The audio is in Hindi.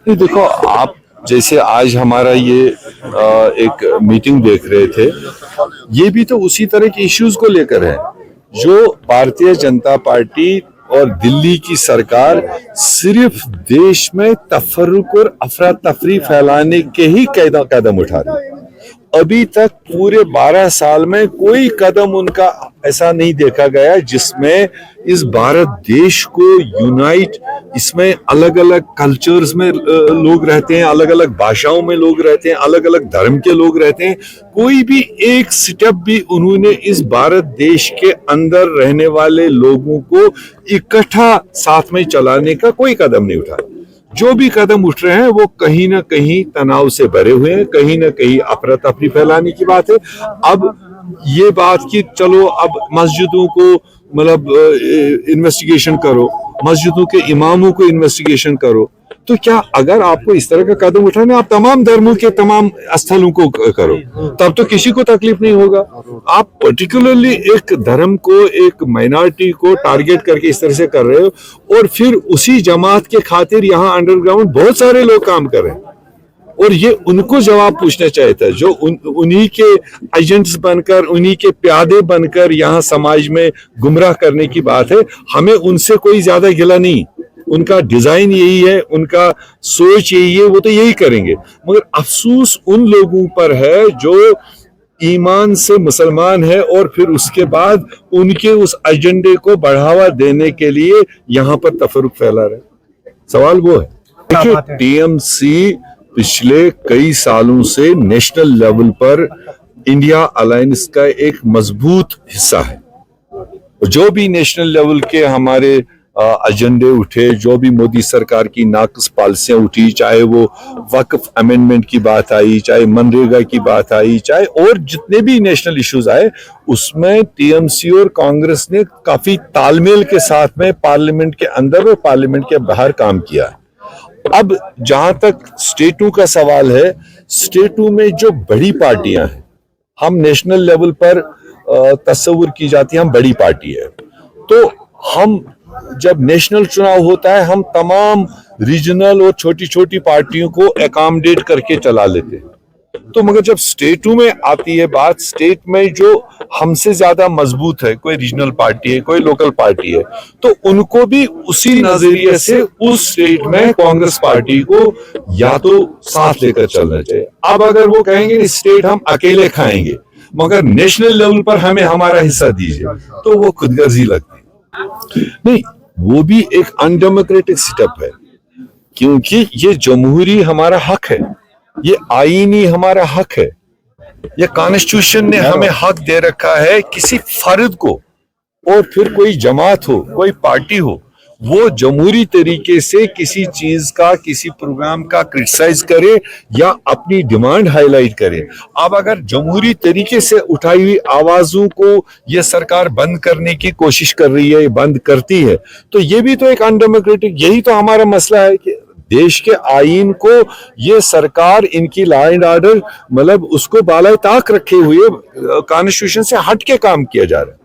नहीं, देखो आप जैसे आज हमारा ये एक मीटिंग देख रहे थे, ये भी तो उसी तरह के इश्यूज को लेकर है जो भारतीय जनता पार्टी और दिल्ली की सरकार सिर्फ देश में तफर्रुक और अफरा तफरी फैलाने के ही कदम उठा रही है। अभी तक पूरे 12 साल में कोई कदम उनका ऐसा नहीं देखा गया जिसमें इस भारत देश को यूनाइट, इसमें अलग अलग कल्चर्स में लोग रहते हैं, अलग अलग भाषाओं में लोग रहते हैं, अलग अलग धर्म के लोग रहते हैं, कोई भी एक स्टेप भी उन्होंने इस भारत देश के अंदर रहने वाले लोगों को इकट्ठा साथ में चलाने का कोई कदम नहीं उठाया। जो भी कदम उठ रहे हैं वो कहीं ना कहीं तनाव से भरे हुए हैं, कहीं ना कहीं अफरा तफरी फैलाने की बात है। अब ये बात कि चलो अब मस्जिदों को मतलब इन्वेस्टिगेशन करो, मस्जिदों के इमामों को इन्वेस्टिगेशन करो, तो क्या अगर आपको इस तरह का कदम उठाना, आप तमाम धर्मों के तमाम स्थलों को करो, तब तो किसी को तकलीफ नहीं होगा। आप पर्टिकुलरली एक धर्म को, एक माइनॉरिटी को टारगेट करके इस तरह से कर रहे हो, और फिर उसी जमात के खातिर यहाँ अंडरग्राउंड बहुत सारे लोग काम कर रहे हैं, और ये उनको जवाब पूछना चाहिए था जो उन्हीं के एजेंट्स बनकर, उन्हीं के प्यादे बनकर यहाँ समाज में गुमराह करने की बात है। हमें उनसे कोई ज्यादा गिला नहीं, उनका डिजाइन यही है, उनका सोच यही है, वो तो यही करेंगे। मगर अफसोस उन लोगों पर है जो ईमान से मुसलमान है और फिर उसके बाद उनके उस एजेंडे को बढ़ावा देने के लिए यहाँ पर तफरुक फैला रहे। सवाल वो है, देखिए टीएमसी पिछले कई सालों से नेशनल लेवल पर इंडिया अलायंस का एक मजबूत हिस्सा है। जो भी नेशनल लेवल के हमारे एजेंडे उठे, जो भी मोदी सरकार की नाकस पॉलिसियां उठी, चाहे वो वक्फ अमेंडमेंट की बात आई, चाहे मनरेगा की बात आई, चाहे और जितने भी नेशनल इश्यूज आए, उसमें टीएमसी और कांग्रेस ने काफी तालमेल के साथ में पार्लियामेंट के अंदर और पार्लियामेंट के बाहर काम किया। अब जहां तक स्टेटों का सवाल है, स्टेटों में जो बड़ी पार्टियां हैं, हम नेशनल लेवल पर तस्वीर की जाती है हम बड़ी पार्टी है, तो हम जब नेशनल चुनाव होता है हम तमाम रीजनल और छोटी छोटी पार्टियों को एकोमोडेट करके चला लेते हैं। तो मगर जब स्टेटों में आती है बात, स्टेट में जो हमसे ज्यादा मजबूत है, कोई रीजनल पार्टी है, कोई लोकल पार्टी है, तो उनको भी उसी नजरिए से उस स्टेट में कांग्रेस पार्टी को या तो साथ लेकर चलना चाहिए। अब अगर वो कहेंगे स्टेट हम अकेले खाएंगे मगर नेशनल लेवल पर हमें हमारा हिस्सा दीजिए, तो वो खुदगर्जी लगती है। नहीं, वो भी एक अनडेमोक्रेटिक स्टेप है, क्योंकि ये जमहूरी हमारा हक है, ये आईनी हमारा हक है, ये कॉन्स्टिट्यूशन ने हमें हक दे रखा है किसी फर्द को, और फिर कोई जमात हो, कोई पार्टी हो, वो जमहूरी तरीके से किसी चीज का, किसी प्रोग्राम का क्रिटिसाइज करे या अपनी डिमांड हाईलाइट करे। अब अगर जमहूरी तरीके से उठाई हुई आवाजों को ये सरकार बंद करने की कोशिश कर रही है, बंद करती है, तो ये भी तो एक अनडेमोक्रेटिक, यही तो हमारा मसला है कि देश के आईन को ये सरकार, इनकी लॉ एंड ऑर्डर मतलब उसको बाला ताक रखे हुए कॉन्स्टिट्यूशन से हट के काम किया जा रहा है।